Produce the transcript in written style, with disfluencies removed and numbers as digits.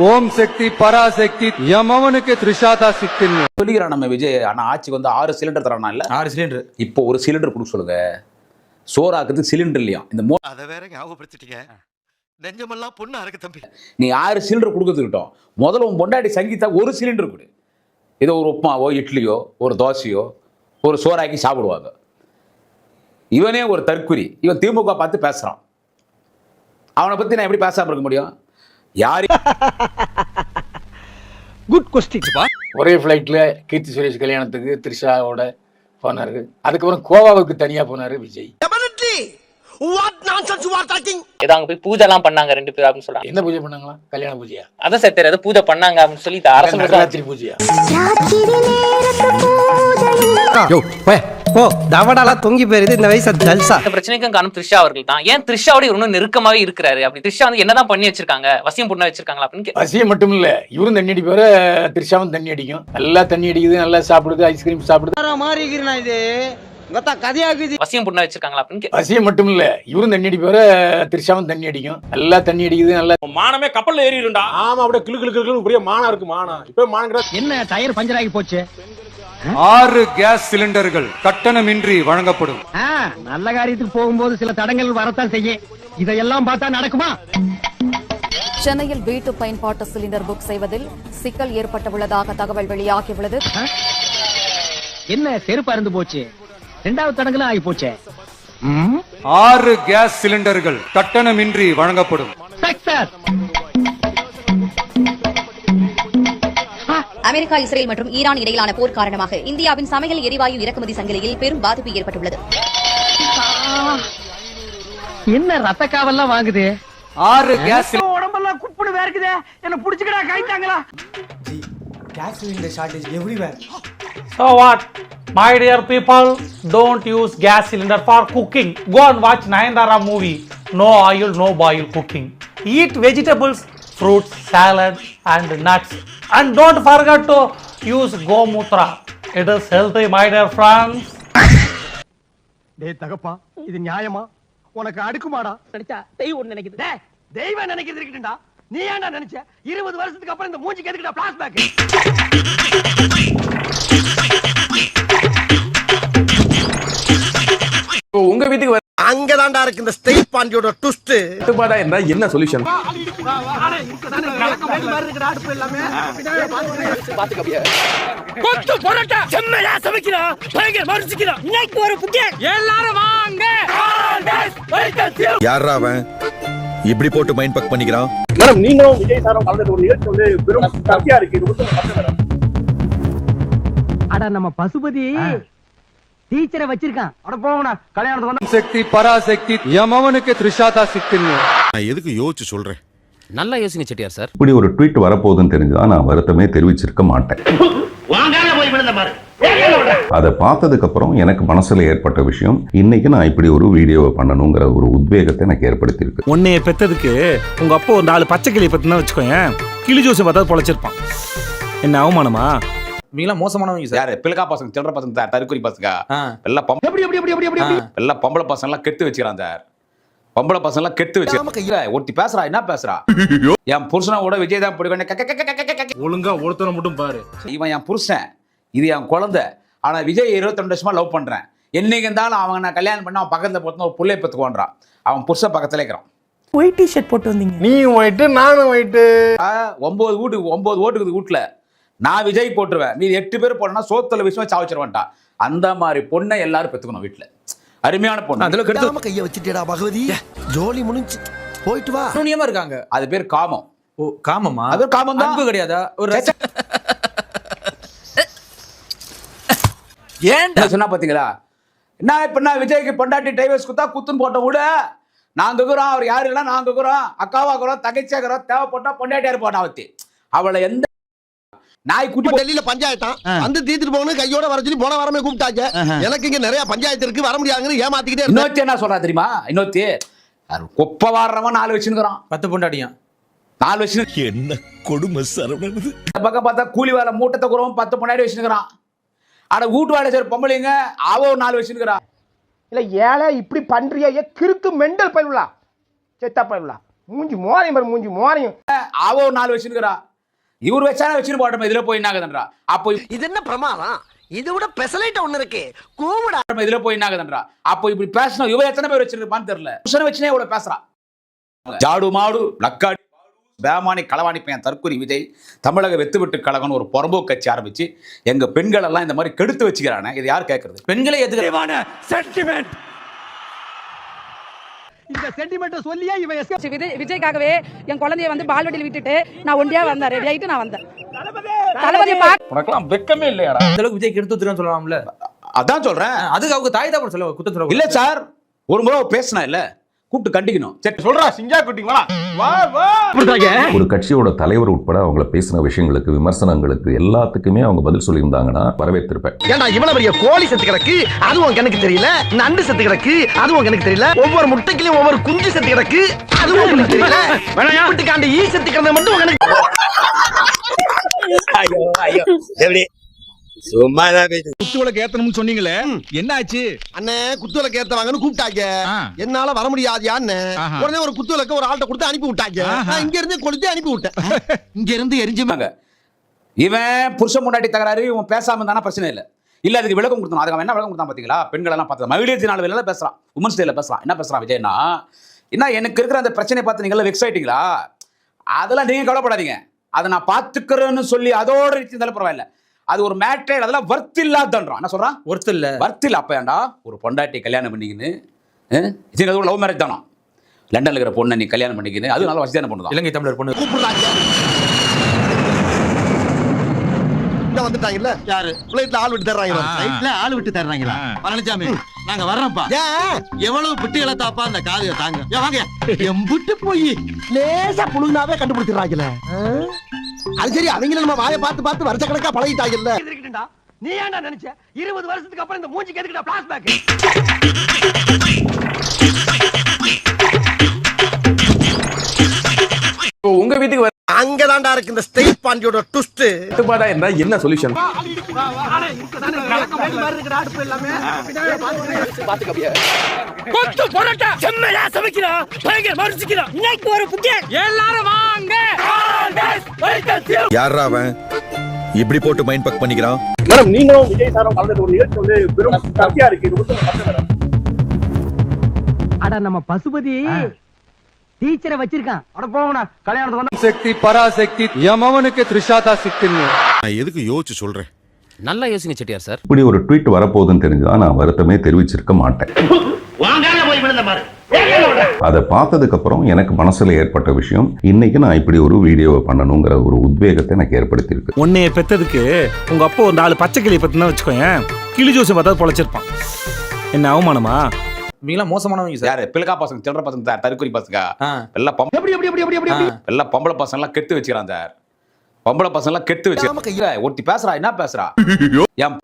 ஓம் சக்தி பராசக்தி எமவனுக்கு திரிஷாதா சித்தின்னு சொல்லிக்கிறான் நம்ம விஜய். ஆனா ஆட்சிக்கு வந்து 6 சிலிண்டர் தரானா இல்ல? 6 சிலிண்டர். இப்போ ஒரு சிலிண்டர் கொடுக்க சொல்லுங்க. சோறாக்குறதுக்கு சிலிண்டர் இல்லையா? இந்த அதை வேற ஞாபகப்படுத்திட்டீங்க. நெஞ்சமெல்லாம் பொண்ணா இருக்கு தம்பி. நீ 6 சிலிண்டர் கொடுக்கறதுக்கிட்டோம். முதல்ல உன் பொண்டாட்டி சங்கீதா ஒரு சிலிண்டர் கொடு. ஏதோ ஒரு உப்புமாவோ இட்லியோ ஒரு தோசையோ ஒரு சோறாக்கி சாப்பிடுவாங்க. இவனே ஒரு தற்குறி. இவன் திமுக பார்த்து பேசுறான். அவனை பத்தி நான் எப்படி பேசாம இருக்க முடியும்? யாரு குட் கொஸ்டின். ஒரே ஃப்ளைட்ல கீர்த்தி சுரேஷ் கல்யாணத்துக்கு த்ரிஷாவோட போனாரு. அதுக்கப்புறம் கோவாவுக்கு தனியா போனாரு விஜய். அங்க போய் பூஜை எல்லாம் பண்ணாங்க 2 பேரும் அப்படின்னு சொல்றாங்க. என்ன பூஜை பண்ணாங்களா? கல்யாண பூஜையா? அதான் சார் தெரியாது. பூஜை பண்ணாங்க அப்படின்னு சொல்லி நவராத்திரி பூஜையா? ஓ தவடாலாம் தொங்கி போயிருது இந்த வயசு ஜல்சா. இந்த பிரச்சனைக்கும் காரணம் த்ரிஷா அவர்கள் தான். ஏன் த்ரிஷாவோட இன்னும் நெருக்கமாவே இருக்கிறாரு? அப்படி த்ரிஷா வந்து என்னதான் பண்ணி வச்சிருக்காங்க? வசியம் பண்ண வச்சிருக்காங்களா அப்படின்னு வசியம் மட்டும் இல்ல, இவரும் தண்ணி அடிப்பாரு, த்ரிஷாவும் தண்ணி அடிக்கும். நல்லா தண்ணி அடிக்குது, நல்லா சாப்பிடுது, ஐஸ்கிரீம் சாப்பிடுது. வசியம் பண்ண வச்சிருக்காங்களா அப்படின்னு வசியம் மட்டும் இல்ல, இவரும் தண்ணி அடிப்பாரு, த்ரிஷாவும் தண்ணி அடிக்கும். நல்லா தண்ணி அடிக்குது, நல்லா மானமே கப்பல்ல ஏறிடும்டா. ஆமா, அப்படியே கிளு கிளு கிளு பெரிய மானா இருக்கு. மானா இப்ப மானங்கற என்ன டயர் பஞ்சர் ஆகி போச்சு. 6 கேஸ் சிலிண்டர்கள் கட்டணமின்றி வழங்கப்படும். நல்ல காரியத்துக்கு போகும்போது சில தடங்கள் வரத்தான் செய்யும். இதையெல்லாம் பார்த்தா நடக்குமா? சென்னையில் வீட்டு பயன்பாட்டு சிலிண்டர் புக் செய்வதில் சிக்கல் ஏற்பட்டுள்ளதாக தகவல் வெளியாகியுள்ளது. என்ன செருப்பு அருந்து போச்சு, 2வது தடங்களும் ஆகி போச்சு. 6 கேஸ் சிலிண்டர்கள் கட்டணமின்றி வழங்கப்படும். அமெரிக்கா, இஸ்ரேல் மற்றும் ஈரான் இடையிலான போர் காரணமாக இந்தியாவின் சமையல் எரிவாயு இறக்குமதி சங்கிலியில் பெரும் பாதிப்பு ஏற்பட்டுள்ளது. என்ன ரத்த காவல்லாம் வாங்குது? 6 கேஸ் உடம்பெல்லாம் குப்புடு வேர்க்குதே. என்ன புடிச்சுக்கடா கைட்டாங்களா? Gas cylinder shortage everywhere. So what? My dear people, don't use gas cylinder for cooking. Go and watch Nayanthara movie. No oil, no boil cooking. Eat vegetables, fruits, salad and nuts. And don't forget to use Gomutra. It is healthy, my dear friends. டேய் தகப்பா, இது நியாயமா? உனக்கு அடுக்குமாடா? நினைச்சா தெய்வம் நினைக்குது. டேய் தெய்வம் நினைக்கிறது இருக்கட்டும்டா. நீ ஏன்டா நினைச்ச? 20 வருஷத்துக்கு அப்புறம் இந்த மூஞ்சிக்கு எதுக்குடா ஃபிளாஷ்பேக்? உங்க வீட்டுக்கு அங்கதான்டா இருக்கு இந்த ஸ்டேட் பாண்டியோட ட்விஸ்ட். என்ன சொல்யூஷன்? யாரா அவன் இப்படி போட்டு மைண்ட் பக் பண்ணிக்கிறான்? மேடம், நீங்களும் விஜய் சாரும் கலந்து ஒரு நிகழ்ச்சி வந்து பெரும் சர்ச்சையா இருக்கு. அட நம்ம பசுபதி டீச்சரை வச்சிருக்கான். அட போங்கடா, கல்யாணத்துக்கு வந்து சக்தி பராசக்தி எமவனுக்கு திரிஷாதா சித்தின்னு நான் எதுக்கு யோசிச்சு சொல்றேன்? நல்லா யோசிங்க செட்டியார் சார். இப்படி ஒரு ட்வீட் வரப்போகுதுன்னு தெரிஞ்சுதான் நான் வருத்தமே தெரிவிச்சிருக்க மாட்டேன். அதை பார்த்ததுக்கு அப்புறம் எனக்கு மனசுல ஏற்பட்ட விஷயம், இன்னைக்கு நான் இப்படி ஒரு வீடியோவை பண்ணணுங்கிற ஒரு உத்வேகத்தை எனக்கு ஏற்படுத்தியிருக்கு. உன்னைய பெத்ததுக்கு உங்க அப்பா ஒரு 4 பச்சை கிளியை பத்தினா வச்சுக்கோங்க, கிளி ஜோசி பார்த்தா பொழைச்சிருப்பான். என்ன அவமானமா? இவங்கலாம் மோசமானவங்க சார். யாரு? பிள்ளைக்கா பசங்க, சில்லற பசங்க, தற்குறி பசங்க. எல்லாம் எல்லாம் பொம்பளை பசங்க எல்லாம் கெட்டு வச்சுக்கிறான் சார். பொம்பளை பசங்க எல்லாம் கெட்டு வச்சுக்கிறான். ஒருத்தி பேசுறா, என்ன பேசுறா? என் புருஷனோட விஜய் தான் பிடிக்கும். ஒழுங்கா ஒருத்தரை மட்டும் பாரு. இவன் என் புருஷன், இது என் குழந்தை. ஆனா விஜய் 22 வருஷமா லவ் பண்றேன். என்னைக்கு இருந்தாலும் அவங்க நான் கல்யாணம் பண்ண அவன் பக்கத்துல போட்டு ஒரு புள்ளைய பெத்துக்கோன்றான். அவன் புருஷன் பக்கத்துல இருக்கிறான். ஒயிட் டி-ஷர்ட் போட்டு வந்தீங்க. நீ ஒயிட்டு, நானும் ஒயிட்டு. 9 ஓட்டுக்குது வீட்டுல. நான் விஜய் போட்டுருவேன். நீ 8 பேர் போனா சோத்துல விஷயம் சாவச்சிருவான்டா. அந்த மாதிரி பொண்ணை எல்லாரும் பெத்துக்கணும் வீட்டுல. அருமையான பொண்ணு. அதுல கெடுத்து கைய வச்சிட்டேடா பகவதி. ஜோலி முடிஞ்சு போயிட்டு வா. நுண்ணியமா இருக்காங்க. அது பேர் காமம். ஓ காமமா? அது காமம் தான். அன்பு கிடையாதா? ஒரு ஏன்டா சொன்னா பாத்தீங்களா? என்ன இப்ப நான் விஜய்க்கு பொண்டாட்டி டைவர்ஸ் குத்தா குத்துன்னு போட்ட விட நாங்க இருக்கிறோம். அவர் யாரு இல்ல, நாங்க இருக்கிறோம். அக்காவா இருக்கிறோம், தகைச்சாக்கிறோம். தேவைப்பட்டா பொண்டாட்டியா இருப்போம். அவத்தி அவளை எந்த நாய் குட்டி டெல்லியில பஞ்சாயத்தான் வந்து தீத்துட்டு போகணும் கையோட வர சொல்லி போன வாரமே கூப்பிட்டாங்க. எனக்கு இங்க நிறைய பஞ்சாயத்து இருக்கு, வர முடியாதுன்னு ஏமாத்திக்கிட்டே. இன்னொத்தி என்ன சொல்றா தெரியுமா? இன்னொத்தி குப்பை வாடுறவன் 4 வச்சுக்கிறான். 10 பொண்டாட்டியும் 4 வச்சு. என்ன கொடுமை சரவணன். பக்கம் பார்த்தா கூலி வேலை மூட்டத்தை குறவன் 10 பொண்டாட்டி வச்சுக்கிறான். ஆனா வீட்டு வேலை செய்யற பொம்பளைங்க அவ ஒரு 4 வச்சுக்கிறான். இல்ல ஏழை இப்படி பண்றியே கிறுக்கு மெண்டல் பயிலுலா செத்தா பயிலுலா மூஞ்சி மோரையும் பாரு, மூஞ்சி மோரையும். அவ ஒரு 4 வச்சுருக்கிறா, இவர் வச்சாலும் வச்சுன்னு போட்டோம், இதுல போய் என்னாகுதுன்றா. அப்போ இது என்ன பிரமாதம்? இது விட பெசலைட் ஒண்ணு இருக்கு. கூமுடா. இதுல போய் என்னாகுதுன்றா. அப்போ இப்படி பேசணும், இவ எத்தனை பேர் வச்சிருப்பான்னு தெரியல. புருஷனை வச்சுனே இவ்வளவு பேசுறா. ஜாடு மாடு லக்காடி பேமானி களவாணி பையன் தற்கொலை விஜய் தமிழக வெத்துவிட்டு கழகம்னு ஒரு புறம்போக்கு கட்சி ஆரம்பிச்சு எங்க பெண்கள் எல்லாம் இந்த மாதிரி கெடுத்து வச்சுக்கிறானே, இது யார் கேட்கறது? பெண்களை எதுக்குறான சென்டிமெண்ட். இந்த சென்டிமெண்ட்டை சொல்லியே இவன் விஜய்க்காகவே என் குழந்தைய வந்து பால்வடியில் விட்டுட்டு நான் ஒண்டியா வந்தேன், ரெடி ஆயிட்டு நான் வந்தேன். தளபதியை உனக்கெல்லாம் வெக்கமே இல்லையாடா? அந்த அளவுக்கு விஜய் கெடுத்து வச்சுருன்னு சொல்லலாம்ல. அதான் சொல்றேன். அதுக்கு அவங்க தாய் தான் சொல்ல குத்தம் சொல்ல இல்ல சார், ஒரு முறை பேசினா இல்ல, கூப்பிட்டு கண்டிக்கணும். சரி சொல்றா, சிங்கா குட்டிங்களா வா வா. ஒரு கட்சியோட தலைவர் உட்பட அவங்கள பேசின விஷயங்களுக்கு, விமர்சனங்களுக்கு எல்லாத்துக்குமே அவங்க பதில் சொல்லியிருந்தாங்கன்னா வரவேற்றிருப்பேன். ஏண்டா இவ்வளவு பெரிய கோழி செத்து கிடக்கு, அதுவும் கணக்கு தெரியல. நண்டு செத்து கிடக்கு, அதுவும் கணக்கு தெரியல. ஒவ்வொரு முட்டைக்குலயும் ஒவ்வொரு குஞ்சு செத்து கிடக்கு, அதுவும் கணக்கு தெரியல. வீட்டுக்காண்ட ஈ செத்து கிடந்த மட்டும் கணக்கு. ஐயோ ஐயோ எப்படி சும்மாதான் குத்துவிளக்கு ஏத்தணும்னு சொன்னீங்களே, என்ன ஆச்சு? அண்ணே குத்துவிளக்கு ஏத்தவாங்கன்னு கூப்பிட்டாங்க. என்னால வர முடியாதுயான்னு உடனே ஒரு குத்துவிளக்க ஒரு ஆள்கிட்ட கொடுத்து அனுப்பி விட்டாங்க. நான் இங்க இருந்து கொளுத்தி அனுப்பி விட்டேன். இங்க இருந்து எரிஞ்சுமாங்க. இவன் புருஷன் முன்னாடி தகராறு, இவன் பேசாம இருந்தானா பிரச்சனை இல்ல. இல்ல அதுக்கு விளக்கம் கொடுத்தோம். அதுக்கு அவன் என்ன விளக்கம் கொடுத்தான் பாத்தீங்களா? பெண்கள் எல்லாம் பார்த்தா மகளிர் தின நாள் பேசுறான், உமன்ஸ் டேல பேசுறான். என்ன பேசுறான் விஜய்னா, என்ன எனக்கு இருக்கிற அந்த பிரச்சனையை பார்த்து நீங்க வெக்ஸ் ஆயிட்டீங்களா? அதெல்லாம் நீங்க கவலைப்படாதீங்க, அதை நான் பாத்துக்கிறேன்னு சொல்லி அதோட இருந்தாலும் பரவாயில்ல. அது ஒரு மேட்ரே, அதெல்லாம் வர்த் இல்லாதன்றான். என்ன சொல்றான்? வர்த் இல்ல, வர்த் இல்ல. அப்ப ஏன்டா ஒரு பொண்டாட்டி கல்யாணம் பண்ணிக்கின்னு லவ் மேரேஜ் தானா? லண்டன்ல இருக்கிற பொண்ணை நீ கல்யாணம் பண்ணிக்கின்னு, அது நல்ல வசதியான பொண்ணு தான். இலங்கை தமிழர் பொண்ணு கூப்பிடுறாங்க. இந்த வந்துட்டாங்கல்ல, யாரு பிளைட்ல ஆள் விட்டு தர்றாங்க. ரைட்ல ஆள் விட்டு தர்றாங்களா? பழனிசாமி நாங்க வர்றோம்ப்பா. எவ்வளவு பிட்டுகளை தாப்பா அந்த காதுக தாங்க. வாங்க எம்புட்டு போய் லேசா புழுந்தாவே கண்டுபிடிச்சிடறாங்கல்ல. அது சரி, அவங்கள நம்ம வாயை பார்த்து பார்த்து வருஷ கணக்கா பழகிட்டாங்கல்ல. நீ ஏன்டா நினைச்ச 20 வருஷத்துக்கு அப்புறம் இந்த மூஞ்சிக்கு எதுக்குடா பிளாஷ்பேக்? உங்க வீட்டுக்கு அங்கதான்டா இருக்கு இந்த ஸ்டேட் பாண்டியோட ட்விஸ்ட். என்ன சொல்யூஷன்? யாரா அவன் இப்படி போட்டு மைண்ட் பக் பண்ணிக்கிறான்? மேடம் நீங்களும் விஜய் சாரும் கலந்து ஒரு நிகழ்ச்சி வந்து வெறும் சத்தியா இருக்கு. அட நம்ம பசுபதி டீச்சரை வச்சிருக்கான். அட போங்கடா, கல்யாணத்துக்கு வந்து சக்தி பராசக்தி எமவனுக்கு த்ரிஷாதா சிக்குன்னு. நான் எதுக்கு யோசிச்சு சொல்றேன்? நல்லா யோசிங்க செட்டியார் சார். இப்படி ஒரு ட்வீட் வரப்போகுதுன்னு தெரிஞ்சுதான் நான் வருத்தமே தெரிவிச்சிருக்க மாட்டேன். அதை பார்த்ததுக்கு அப்புறம் எனக்கு மனசுல ஏற்பட்ட விஷயம், இன்னைக்கு நான் இப்படி ஒரு வீடியோவை பண்ணணுங்கிற ஒரு உத்வேகத்தை எனக்கு ஏற்படுத்தியிருக்கு. உன்னைய பெத்ததுக்கு உங்க அப்பா ஒரு 4 பச்சை கிளியை பத்தினா வச்சுக்கோங்க, கிளி ஜோசி பார்த்தா பொழைச்சிருப்பான். என்ன அவமானமா? நீங்களாம் மோசமானவங்க சார். யாரு பிள்ளைகா பசங்க, சில்லற பசங்க, தற்கொலை பசங்க, எல்லாம் எப்படி எப்படி எப்படி எப்படி எப்படி எல்லாம் பொம்பளை பசங்க எல்லாம் கெட்டு வச்சுக்கிறான் சார். பொம்பளை பசங்க எல்லாம் கெட்டு வச்சுக்கிறான். ஒருத்தி பேசுறா, என்ன பேசுறா? என்